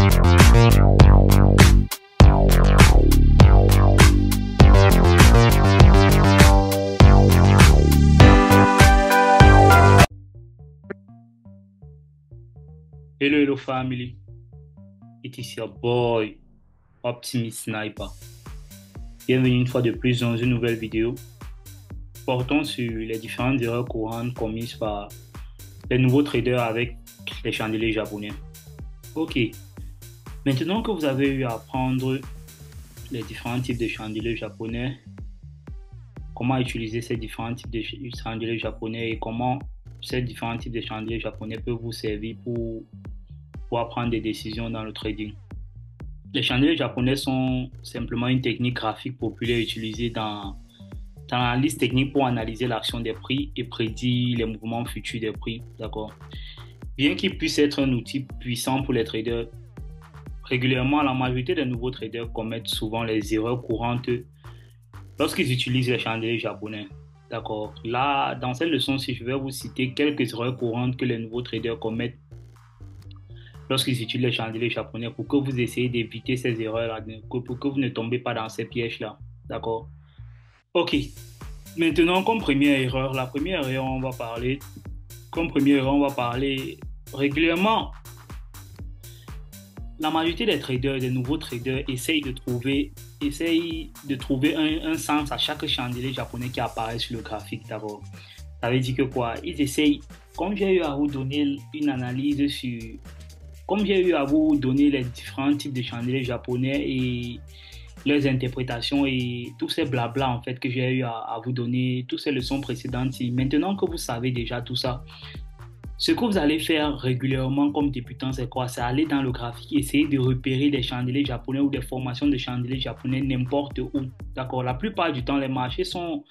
Hello family, it is your boy Optimist Sniper. Bienvenue une fois de plus dans une nouvelle vidéo portant sur les différentes erreurs courantes commises par les nouveaux traders avec les chandeliers japonais. Ok, maintenant que vous avez eu à apprendre les différents types de chandeliers japonais, comment utiliser ces différents types de chandeliers japonais et comment ces différents types de chandeliers japonais peuvent vous servir pour prendre des décisions dans le trading. Les chandeliers japonais sont simplement une technique graphique populaire utilisée dans l'analyse technique pour analyser l'action des prix et prédire les mouvements futurs des prix. D'accord. Bien qu'il puisse être un outil puissant pour les traders, régulièrement, la majorité des nouveaux traders commettent souvent les erreurs courantes lorsqu'ils utilisent les chandeliers japonais. D'accord. Là, dans cette leçon-ci, je vais vous citer quelques erreurs courantes que les nouveaux traders commettent lorsqu'ils utilisent les chandeliers japonais pour que vous essayez d'éviter ces erreurs-là, pour que vous ne tombez pas dans ces pièges-là. D'accord? Ok. Maintenant, comme première erreur, on va parler régulièrement. La majorité des traders, des nouveaux traders, essayent de trouver un sens à chaque chandelier japonais qui apparaît sur le graphique. D'accord? Ça veut dire que quoi? Ils essayent, comme j'ai eu à vous donner une analyse sur... Comme j'ai eu à vous donner les différents types de chandeliers japonais et leurs interprétations et tous ces blabla en fait que j'ai eu à vous donner, toutes ces leçons précédentes, maintenant que vous savez déjà tout ça, ce que vous allez faire régulièrement comme débutant, c'est quoi? C'est aller dans le graphique, essayer de repérer des chandeliers japonais ou des formations de chandeliers japonais n'importe où. D'accord? La plupart du temps, les marchés sont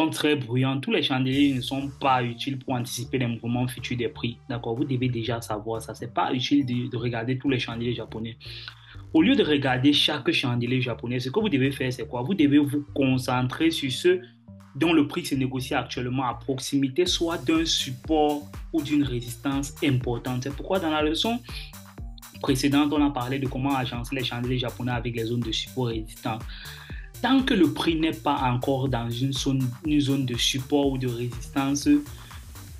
très bruyants. Tous les chandeliers ne sont pas utiles pour anticiper les mouvements futurs des prix. D'accord? Vous devez déjà savoir ça. C'est pas utile de regarder tous les chandeliers japonais. Au lieu de regarder chaque chandelier japonais, ce que vous devez faire, c'est quoi? Vous devez vous concentrer sur ceux dont le prix se négocie actuellement à proximité, soit d'un support ou d'une résistance importante. C'est pourquoi dans la leçon précédente, on a parlé de comment agencer les chandeliers japonais avec les zones de support et résistance. Tant que le prix n'est pas encore dans une zone de support ou de résistance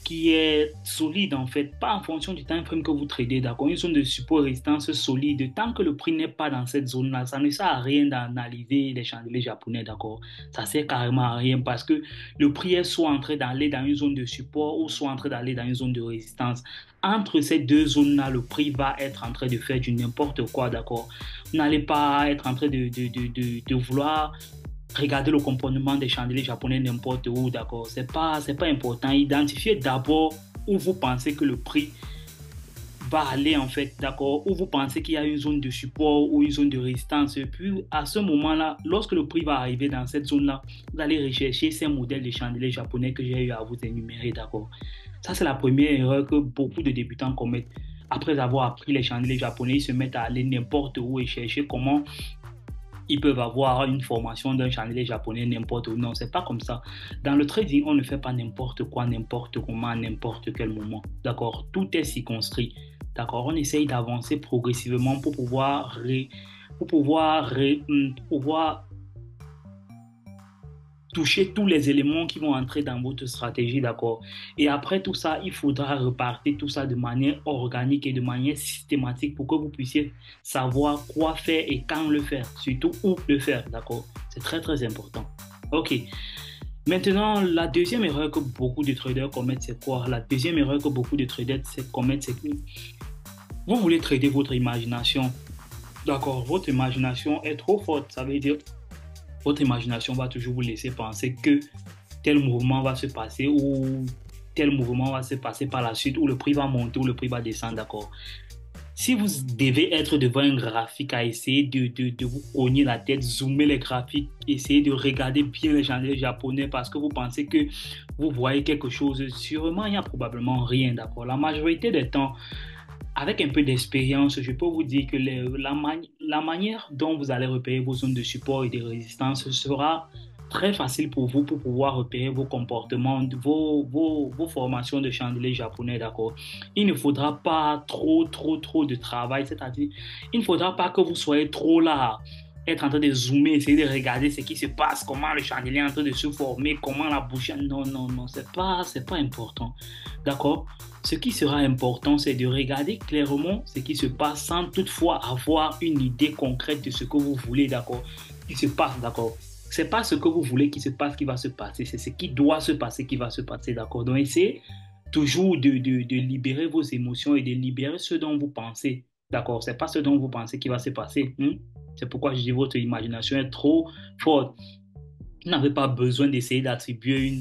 qui est solide en fait, pas en fonction du time frame que vous tradez, d'accord, une zone de support et résistance solide, tant que le prix n'est pas dans cette zone-là, ça ne sert à rien d'analyser les chandeliers japonais, d'accord, ça sert carrément à rien parce que le prix est soit en train d'aller dans une zone de support ou soit en train d'aller dans une zone de résistance. Entre ces deux zones-là, le prix va être en train de faire du n'importe quoi, d'accord. Vous n'allez pas être en train de vouloir regarder le comportement des chandeliers japonais n'importe où, d'accord. C'est pas important. Identifiez d'abord où vous pensez que le prix va aller, en fait, d'accord, où vous pensez qu'il y a une zone de support ou une zone de résistance. Et puis, à ce moment-là, lorsque le prix va arriver dans cette zone-là, vous allez rechercher ces modèles de chandeliers japonais que j'ai eu à vous énumérer, d'accord. Ça, c'est la première erreur que beaucoup de débutants commettent. Après avoir appris les chandeliers japonais, ils se mettent à aller n'importe où et chercher comment ils peuvent avoir une formation d'un chandelier japonais n'importe où. Non, c'est pas comme ça. Dans le trading, on ne fait pas n'importe quoi, n'importe comment, à n'importe quel moment. D'accord? Tout est circonscrit. D'accord? On essaye d'avancer progressivement pour pouvoir toucher tous les éléments qui vont entrer dans votre stratégie, d'accord? Et après tout ça, il faudra repartir tout ça de manière organique et de manière systématique pour que vous puissiez savoir quoi faire et quand le faire, surtout où le faire, d'accord? C'est très très important. Ok. Maintenant, la deuxième erreur que beaucoup de traders commettent, c'est quoi? La deuxième erreur que beaucoup de traders commettent, c'est que vous voulez trader votre imagination. D'accord? Votre imagination est trop forte, ça veut dire votre imagination va toujours vous laisser penser que tel mouvement va se passer ou tel mouvement va se passer par la suite, ou le prix va monter ou le prix va descendre, d'accord. Si vous devez être devant un graphique à essayer de vous cogner la tête, zoomer les graphiques, essayer de regarder bien les chandeliers japonais parce que vous pensez que vous voyez quelque chose, sûrement il n'y a probablement rien, d'accord. La majorité des temps, avec un peu d'expérience, je peux vous dire que la manière dont vous allez repérer vos zones de support et de résistance sera très facile pour vous pour pouvoir repérer vos comportements, vos formations de chandelier japonais, d'accord? Il ne faudra pas trop de travail, c'est-à-dire, il ne faudra pas que vous soyez trop là, être en train de zoomer, essayer de regarder ce qui se passe, comment le chandelier est en train de se former, comment la bougie. Non, c'est pas important, d'accord? Ce qui sera important, c'est de regarder clairement ce qui se passe sans toutefois avoir une idée concrète de ce que vous voulez, d'accord? Qui se passe, d'accord? C'est pas ce que vous voulez qui se passe qui va se passer, c'est ce qui doit se passer qui va se passer, d'accord? Donc, essayez toujours de libérer vos émotions et de libérer ce dont vous pensez, d'accord? C'est pas ce dont vous pensez qui va se passer. C'est pourquoi je dis votre imagination est trop forte. Vous n'avez pas besoin d'essayer d'attribuer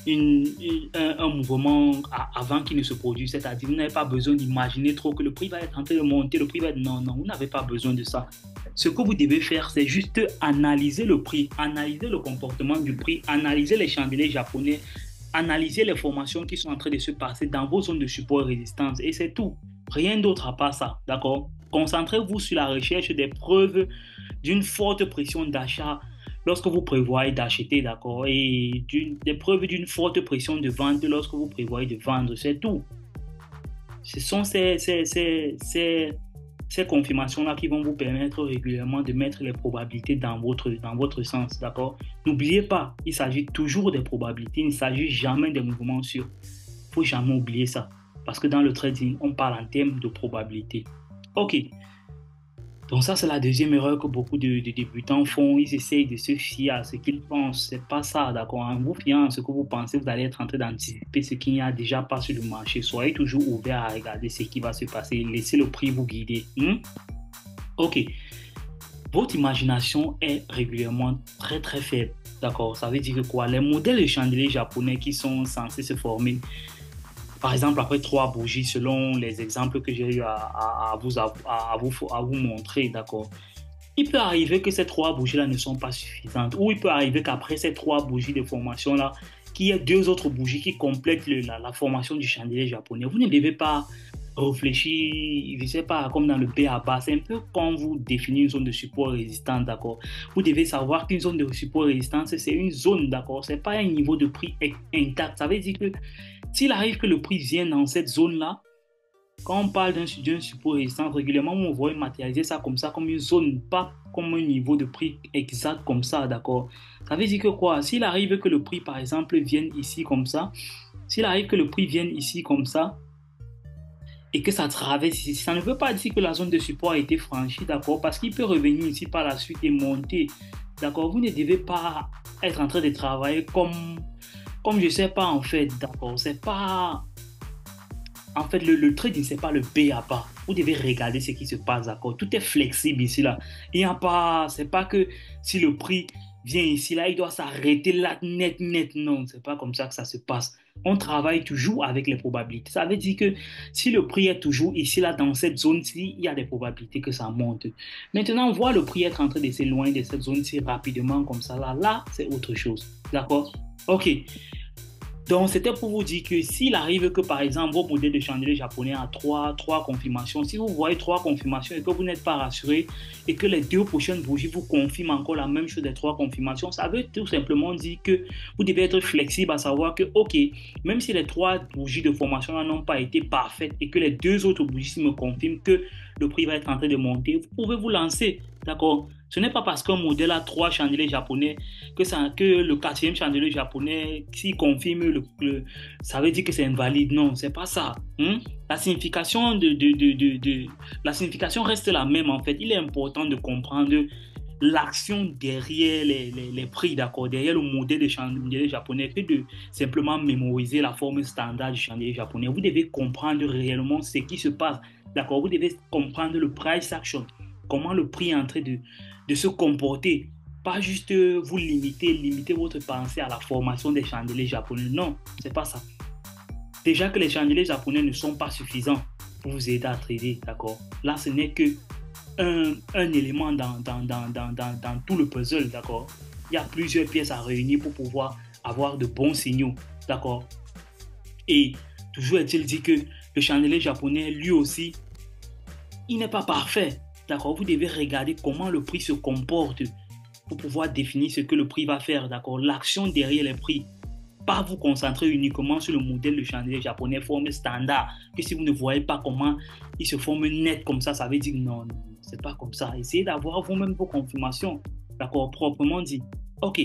un mouvement avant qu'il ne se produise. C'est-à-dire, vous n'avez pas besoin d'imaginer trop que le prix va être en train de monter, le prix va être... Non, vous n'avez pas besoin de ça. Ce que vous devez faire, c'est juste analyser le prix, analyser le comportement du prix, analyser les chandeliers japonais, analyser les formations qui sont en train de se passer dans vos zones de support et résistance. Et c'est tout. Rien d'autre à part ça, d'accord? Concentrez-vous sur la recherche des preuves d'une forte pression d'achat lorsque vous prévoyez d'acheter, d'accord? Et des preuves d'une forte pression de vente lorsque vous prévoyez de vendre. C'est tout. Ce sont ces confirmations-là qui vont vous permettre régulièrement de mettre les probabilités dans votre sens, d'accord? N'oubliez pas, il s'agit toujours des probabilités, il ne s'agit jamais des mouvements sûrs. Il ne faut jamais oublier ça. Parce que dans le trading, on parle en termes de probabilité. OK. Donc ça, c'est la deuxième erreur que beaucoup de débutants font. Ils essayent de se fier à ce qu'ils pensent. C'est pas ça, d'accord? En vous fiant à ce que vous pensez, vous allez être en train d'anticiper ce qu'il n'y a déjà pas sur le marché. Soyez toujours ouvert à regarder ce qui va se passer. Laissez le prix vous guider. OK. Votre imagination est régulièrement très faible, d'accord? Ça veut dire que quoi? Les modèles de chandeliers japonais qui sont censés se former, par exemple, après 3 bougies, selon les exemples que j'ai eu à vous montrer, d'accord? Il peut arriver que ces 3 bougies-là ne sont pas suffisantes. Ou il peut arriver qu'après ces 3 bougies de formation-là, qu'il y ait 2 autres bougies qui complètent la formation du chandelier japonais. Vous ne devez pas réfléchir, je ne sais pas, comme dans le B à bas. C'est un peu quand vous définissez une zone de support résistante, d'accord? Vous devez savoir qu'une zone de support résistance, c'est une zone, d'accord? Ce n'est pas un niveau de prix intact. Ça veut dire que s'il arrive que le prix vienne dans cette zone-là, quand on parle d'un support résistant, régulièrement, on va matérialiser ça comme une zone, pas comme un niveau de prix exact comme ça, d'accord? Ça veut dire que quoi? S'il arrive que le prix, par exemple, vienne ici comme ça, et que ça traverse ici, ça ne veut pas dire que la zone de support a été franchie, d'accord? Parce qu'il peut revenir ici par la suite et monter, d'accord? Vous ne devez pas être en train de travailler comme je sais pas en fait, d'accord, c'est pas... En fait, le trading, c'est pas le B à bas. Vous devez regarder ce qui se passe, d'accord. Tout est flexible ici, là. Il n'y a pas... C'est pas que si le prix vient ici, là, il doit s'arrêter là, net. Non, c'est pas comme ça que ça se passe. On travaille toujours avec les probabilités. Ça veut dire que si le prix est toujours ici, là, dans cette zone-ci, il y a des probabilités que ça monte. Maintenant, on voit le prix être en train de s'éloigner de cette zone-ci rapidement, comme ça, là. Là, c'est autre chose. D'accord? OK. Donc, c'était pour vous dire que s'il arrive que, par exemple, vos modèles de chandelier japonais a trois confirmations, si vous voyez 3 confirmations et que vous n'êtes pas rassuré et que les 2 prochaines bougies vous confirment encore la même chose des 3 confirmations, ça veut tout simplement dire que vous devez être flexible à savoir que, OK, même si les 3 bougies de formation n'ont pas été parfaites et que les 2 autres bougies me confirment que le prix va être en train de monter, vous pouvez vous lancer, d'accord? Ce n'est pas parce qu'un modèle a 3 chandeliers japonais que le 4e chandelier japonais, s'il confirme, ça veut dire que c'est invalide. Non, c'est pas ça. La signification la signification reste la même en fait. Il est important de comprendre l'action derrière les prix, d'accord, derrière le modèle de chandelier japonais, que de simplement mémoriser la forme standard du chandelier japonais. Vous devez comprendre réellement ce qui se passe, d'accord. Vous devez comprendre le price action, comment le prix est en train de se comporter. Pas juste vous limiter votre pensée à la formation des chandeliers japonais. Non, c'est pas ça. Déjà que les chandeliers japonais ne sont pas suffisants pour vous aider à trader, d'accord. Là, ce n'est que un élément dans tout le puzzle, d'accord. Il y a plusieurs pièces à réunir pour pouvoir avoir de bons signaux, d'accord. Et toujours est-il dit que le chandelier japonais, lui aussi, il n'est pas parfait. D'accord, vous devez regarder comment le prix se comporte pour pouvoir définir ce que le prix va faire, d'accord? L'action derrière les prix. Pas vous concentrer uniquement sur le modèle de chandelier japonais formé standard, que si vous ne voyez pas comment il se forme net comme ça veut dire non, non, c'est pas comme ça. Essayez d'avoir vous-même vos confirmations, d'accord, proprement dit. Ok,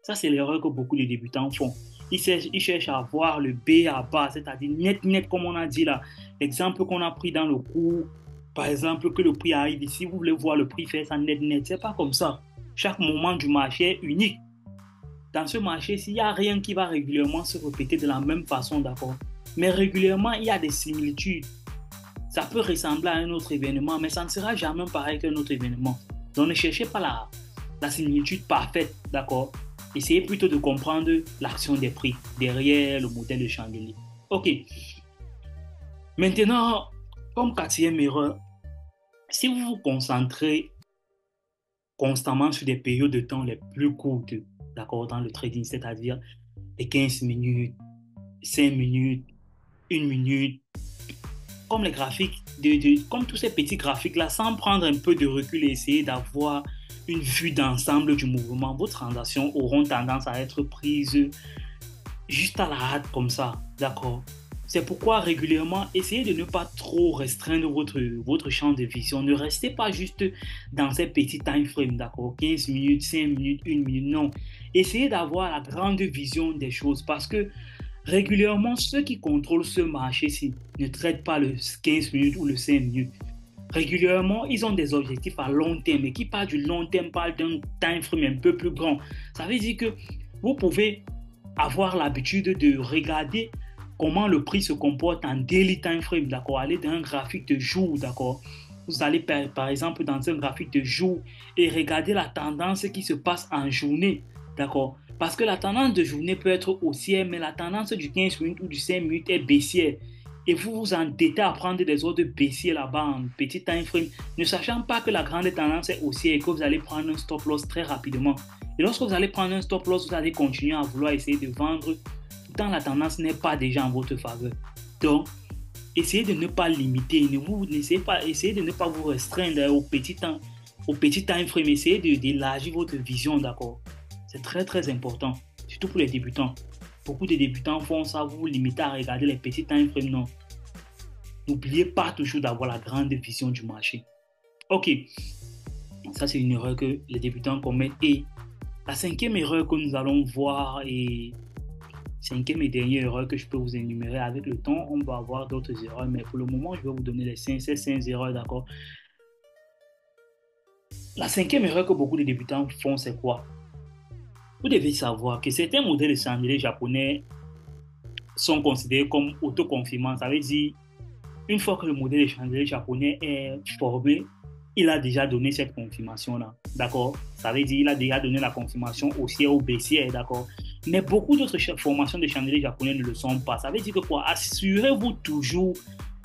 ça c'est l'erreur que beaucoup de débutants font. Ils cherchent à voir le B à bas, c'est-à-dire net, net, comme on a dit là. L'exemple qu'on a pris dans le cours, par exemple, que le prix arrive ici, vous voulez voir le prix faire ça net, net, c'est pas comme ça. Chaque moment du marché est unique. Dans ce marché, s'il n'y a rien qui va régulièrement se répéter de la même façon, d'accord? Mais régulièrement, il y a des similitudes. Ça peut ressembler à un autre événement, mais ça ne sera jamais pareil qu'un autre événement. Donc ne cherchez pas la similitude parfaite, d'accord? Essayez plutôt de comprendre l'action des prix derrière le modèle de chandelier. Ok. Maintenant, comme quatrième erreur, si vous vous concentrez constamment sur des périodes de temps les plus courtes, d'accord, dans le trading, c'est-à-dire les 15 minutes, 5 minutes, 1 minute, comme les graphiques, comme tous ces petits graphiques-là, sans prendre un peu de recul et essayer d'avoir une vue d'ensemble du mouvement, vos transactions auront tendance à être prises juste à la hâte comme ça, d'accord? C'est pourquoi régulièrement, essayez de ne pas trop restreindre votre champ de vision. Ne restez pas juste dans ces petits time frames, d'accord? 15 minutes, 5 minutes, 1 minute, non. Essayez d'avoir la grande vision des choses parce que régulièrement, ceux qui contrôlent ce marché-ci ne traitent pas le 15 minutes ou le 5 minutes. Régulièrement, ils ont des objectifs à long terme et qui parlent du long terme parlent d'un time frame un peu plus grand. Ça veut dire que vous pouvez avoir l'habitude de regarder comment le prix se comporte en daily time frame, d'accord? Aller dans un graphique de jour, d'accord? Vous allez par exemple dans un graphique de jour et regarder la tendance qui se passe en journée, d'accord? Parce que la tendance de journée peut être haussière, mais la tendance du 15 minutes ou du 5 minutes est baissière. Et vous vous endettez à prendre des ordres baissiers là-bas en petit time frame, ne sachant pas que la grande tendance est haussière et que vous allez prendre un stop loss très rapidement. Et lorsque vous allez prendre un stop loss, vous allez continuer à vouloir essayer de vendre, pourtant la tendance n'est pas déjà en votre faveur. Donc, essayez de ne pas limiter, essayez de ne pas vous restreindre au petit time frame, essayez d'élargir votre vision, d'accord? C'est très très important, surtout pour les débutants. Beaucoup de débutants font ça, vous vous limitez à regarder les petits time frames, non. N'oubliez pas toujours d'avoir la grande vision du marché. Ok, ça c'est une erreur que les débutants commettent. Et la cinquième erreur que nous allons voir, et cinquième et dernière erreur que je peux vous énumérer, avec le temps, on va avoir d'autres erreurs, mais pour le moment, je vais vous donner ces 5 erreurs, d'accord? La cinquième erreur que beaucoup de débutants font, c'est quoi? Vous devez savoir que certains modèles de chandelier japonais sont considérés comme autoconfirmants. Ça veut dire, une fois que le modèle de chandelier japonais est formé, il a déjà donné cette confirmation-là, d'accord? Ça veut dire, il a déjà donné la confirmation haussière ou baissière, d'accord? Mais beaucoup d'autres formations de chandelier japonais ne le sont pas. Ça veut dire que quoi? Assurez-vous toujours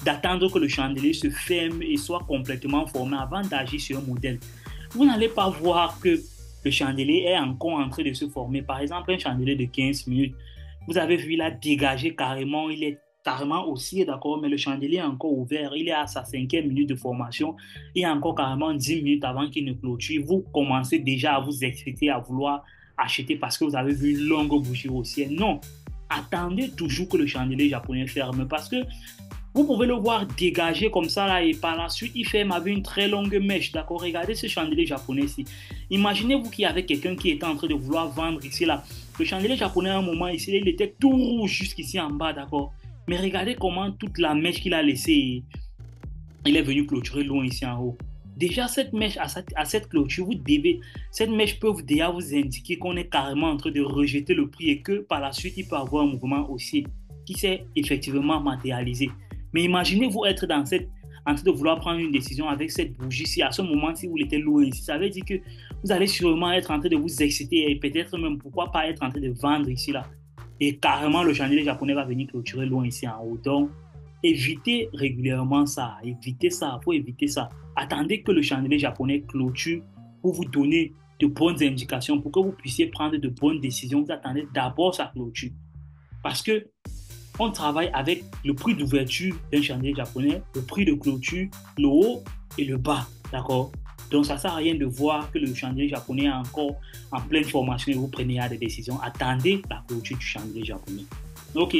d'attendre que le chandelier se ferme et soit complètement formé avant d'agir sur un modèle. Vous n'allez pas voir que le chandelier est encore en train de se former. Par exemple, un chandelier de 15 minutes, vous avez vu, il a dégagé carrément, il est carrément haussier, d'accord, mais le chandelier est encore ouvert, il est à sa 5e minute de formation, il y a encore carrément 10 minutes avant qu'il ne clôture. Vous commencez déjà à vous exciter, à vouloir acheter parce que vous avez vu une longue bougie haussière. Non, attendez toujours que le chandelier japonais ferme parce que vous pouvez le voir dégager comme ça là et par la suite il ferme avec une très longue mèche, d'accord? Regardez ce chandelier japonais ici. Imaginez-vous qu'il y avait quelqu'un qui était en train de vouloir vendre ici là. Le chandelier japonais à un moment ici, il était tout rouge jusqu'ici en bas, d'accord? Mais regardez comment toute la mèche qu'il a laissée, il est venu clôturer loin ici en haut. Déjà cette mèche, à cette clôture, cette mèche peut déjà vous indiquer qu'on est carrément en train de rejeter le prix et que par la suite il peut avoir un mouvement haussier qui s'est effectivement matérialisé. Mais imaginez-vous être en train de vouloir prendre une décision avec cette bougie-ci. À ce moment, si vous l'étiez loin ici, ça veut dire que vous allez sûrement être en train de vous exciter et peut-être même, pourquoi pas être en train de vendre ici, là. Et carrément, le chandelier japonais va venir clôturer loin ici en haut. Donc, évitez régulièrement ça. Évitez ça. Il faut éviter ça. Attendez que le chandelier japonais clôture pour vous donner de bonnes indications, pour que vous puissiez prendre de bonnes décisions. Vous attendez d'abord sa clôture. Parce que on travaille avec le prix d'ouverture d'un chandelier japonais, le prix de clôture, le haut et le bas, d'accord? Donc, ça ne sert à rien de voir que le chandelier japonais est encore en pleine formation et vous prenez des décisions. Attendez la clôture du chandelier japonais. OK.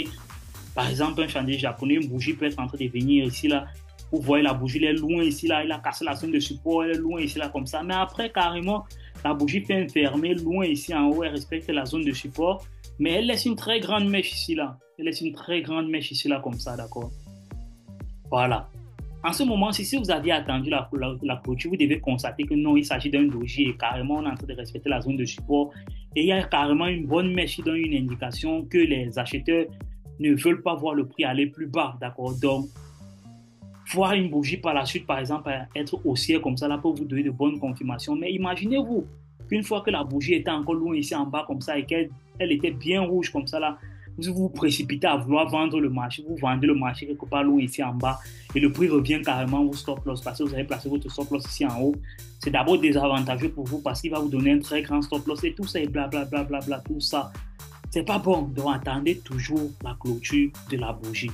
Par exemple, un chandelier japonais, une bougie peut être en train de venir ici, là. Vous voyez la bougie, elle est loin ici, là. Il a cassé la zone de support, elle est loin ici, là, comme ça. Mais après, carrément, la bougie fait fermer loin ici en haut, elle respecte la zone de support. Mais elle laisse une très grande mèche ici, là. Elle laisse une très grande mèche ici, là, comme ça, d'accord? Voilà. En ce moment, si vous aviez attendu la clôture, vous devez constater que non, il s'agit d'un doji et carrément, on est en train de respecter la zone de support. Et il y a carrément une bonne mèche qui donne une indication que les acheteurs ne veulent pas voir le prix aller plus bas, d'accord? Donc, voir une bougie par la suite, par exemple, être haussière comme ça, là, peut vous donner de bonnes confirmations. Mais imaginez-vous qu'une fois que la bougie était encore loin ici en bas comme ça et qu'elle était bien rouge comme ça, là, vous vous précipitez à vouloir vendre le marché, vous vendez le marché quelque part loin ici en bas et le prix revient carrément au stop loss parce que vous avez placé votre stop loss ici en haut. C'est d'abord désavantageux pour vous parce qu'il va vous donner un très grand stop loss et tout ça et blablabla, bla, bla, bla, tout ça. C'est pas bon. Donc attendez toujours la clôture de la bougie.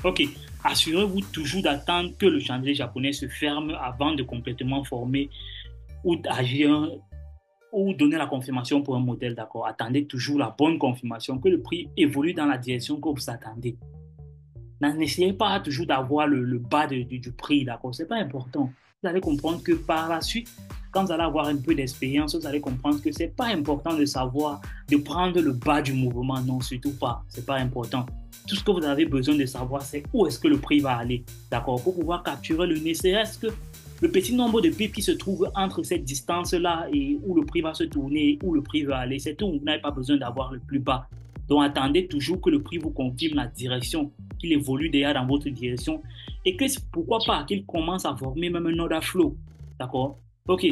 Ok. Assurez-vous toujours d'attendre que le chandelier japonais se ferme avant de complètement former ou agir ou donner la confirmation pour un modèle, d'accord. Attendez toujours la bonne confirmation, que le prix évolue dans la direction que vous attendez. N'essayez pas toujours d'avoir le bas du prix, d'accord. C'est pas important. Vous allez comprendre que par la suite, quand vous allez avoir un peu d'expérience, vous allez comprendre que c'est pas important de savoir, de prendre le bas du mouvement. Non, surtout pas. C'est pas important. Tout ce que vous avez besoin de savoir, c'est où est-ce que le prix va aller, d'accord, pour pouvoir capturer le nécessaire, que le petit nombre de pips qui se trouve entre cette distance-là et où le prix va se tourner, où le prix va aller, c'est tout. Vous n'avez pas besoin d'avoir le plus bas. Donc, attendez toujours que le prix vous confirme la direction, qu'il évolue déjà dans votre direction et que pourquoi pas qu'il commence à former même un order flow. D'accord? OK.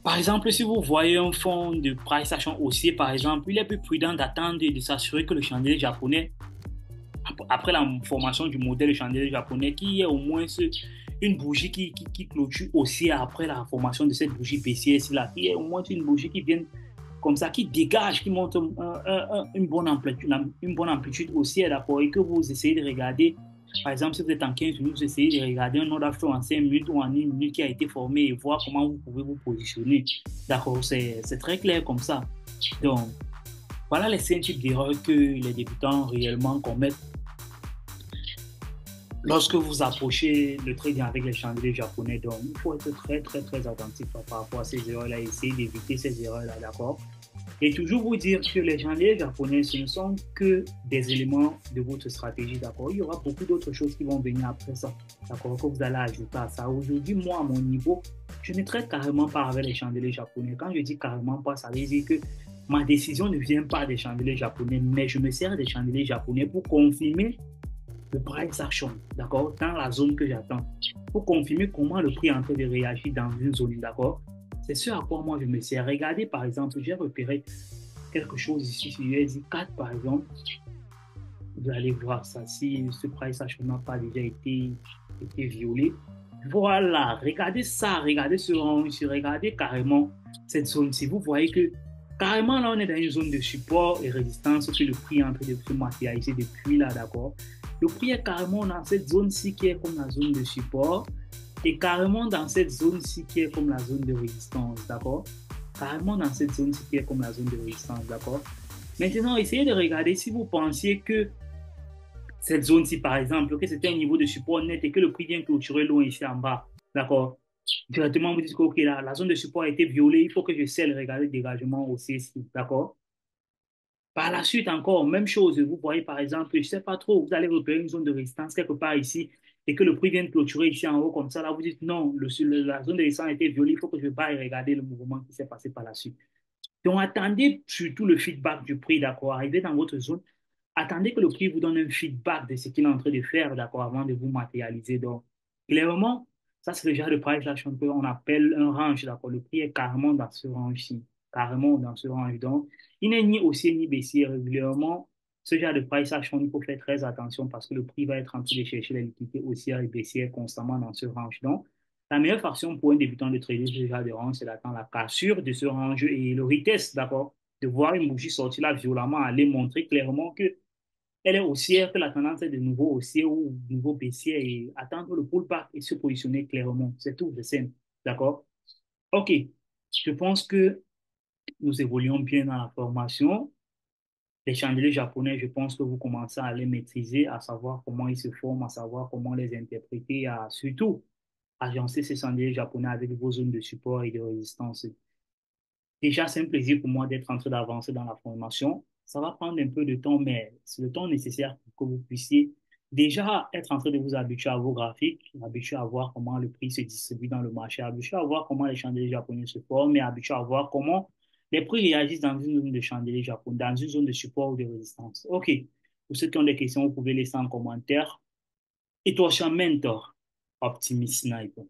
Par exemple, si vous voyez un fonds de price action haussier, par exemple, il est plus prudent d'attendre et de s'assurer que le chandelier japonais, après la formation du modèle chandelier japonais, qu'il y ait au moins une bougie qui clôture haussier après la formation de cette bougie baissière, là, qu'il y ait au moins une bougie qui vienne comme ça, qui dégage, qui monte une bonne amplitude haussière, d'accord, et que vous essayez de regarder, par exemple, si vous êtes en 15 minutes, vous essayez de regarder un order flow en 5 minutes ou en 1 minute qui a été formé et voir comment vous pouvez vous positionner. D'accord, c'est très clair comme ça. Donc, voilà les 5 types d'erreurs que les débutants réellement commettent lorsque vous approchez le trading avec les chandeliers japonais. Donc, il faut être très, très, très attentif par rapport à ces erreurs-là, essayer d'éviter ces erreurs-là, d'accord? Et toujours vous dire que les chandeliers japonais, ce ne sont que des éléments de votre stratégie, d'accord? Il y aura beaucoup d'autres choses qui vont venir après ça, d'accord? Que vous allez ajouter à ça. Aujourd'hui, moi, à mon niveau, je ne traite carrément pas avec les chandeliers japonais. Quand je dis carrément pas, ça veut dire que ma décision ne vient pas des chandeliers japonais, mais je me sers des chandeliers japonais pour confirmer le price action, d'accord, dans la zone que j'attends, pour confirmer comment le prix est en train de réagir dans une zone, d'accord. C'est ce à quoi moi je me sers. Regardez, par exemple, j'ai repéré quelque chose ici sur USD4, par exemple. Vous allez voir ça, si ce price action n'a pas déjà été violé. Voilà, regardez ça, regardez ce rang, regardez carrément cette zone-ci. Vous voyez que carrément là, on est dans une zone de support et résistance que le prix est en train de se matérialiser depuis là, d'accord. Le prix est carrément dans cette zone-ci qui est comme la zone de support et carrément dans cette zone-ci qui est comme la zone de résistance, d'accord. Carrément dans cette zone-ci qui est comme la zone de résistance, d'accord. Maintenant, essayez de regarder si vous pensiez que cette zone-ci, par exemple, que c'était un niveau de support net et que le prix vient clôturer loin ici en bas, d'accord. Directement, vous dites que okay, la zone de support a été violée, il faut que je celle regarder le dégagement aussi, d'accord. Par la suite, encore, même chose, vous voyez par exemple, je ne sais pas trop, vous allez repérer une zone de résistance quelque part ici et que le prix vient de clôturer ici en haut comme ça, là, vous dites non, la zone de résistance a été violée, il faut que je baille et regarder le mouvement qui s'est passé par la suite. Donc, attendez surtout le feedback du prix, d'accord, arrivez dans votre zone, attendez que le prix vous donne un feedback de ce qu'il est en train de faire, d'accord, avant de vous matérialiser. Donc, clairement, ça, c'est le genre de price action qu'on appelle un range, d'accord, le prix est carrément dans ce range-ci, carrément dans ce range. Donc, il n'est ni haussier ni baissier régulièrement. Ce genre de price action, il faut faire très attention parce que le prix va être en train de chercher les liquidités haussières et baissières constamment dans ce range. Donc, la meilleure façon pour un débutant de trader ce genre de range, c'est d'attendre la cassure de ce range et le retest, d'accord? De voir une bougie sortir là violemment, aller montrer clairement que elle est haussière, que la tendance est de nouveau haussière ou de nouveau baissière et attendre le pullback et se positionner clairement. C'est tout de simple. D'accord? OK. Je pense que nous évoluons bien dans la formation. Les chandeliers japonais, je pense que vous commencez à les maîtriser, à savoir comment ils se forment, à savoir comment les interpréter, à surtout agencer ces chandeliers japonais avec vos zones de support et de résistance. Déjà, c'est un plaisir pour moi d'être en train d'avancer dans la formation. Ça va prendre un peu de temps, mais c'est le temps nécessaire pour que vous puissiez déjà être en train de vous habituer à vos graphiques, habituer à voir comment le prix se distribue dans le marché, habituer à voir comment les chandeliers japonais se forment et habituer à voir comment les prix réagissent dans une zone de chandeliers japonais, dans une zone de support ou de résistance. OK. Pour ceux qui ont des questions, vous pouvez laisser en commentaire. Et toi, je suis un mentor, Optimus Sniper.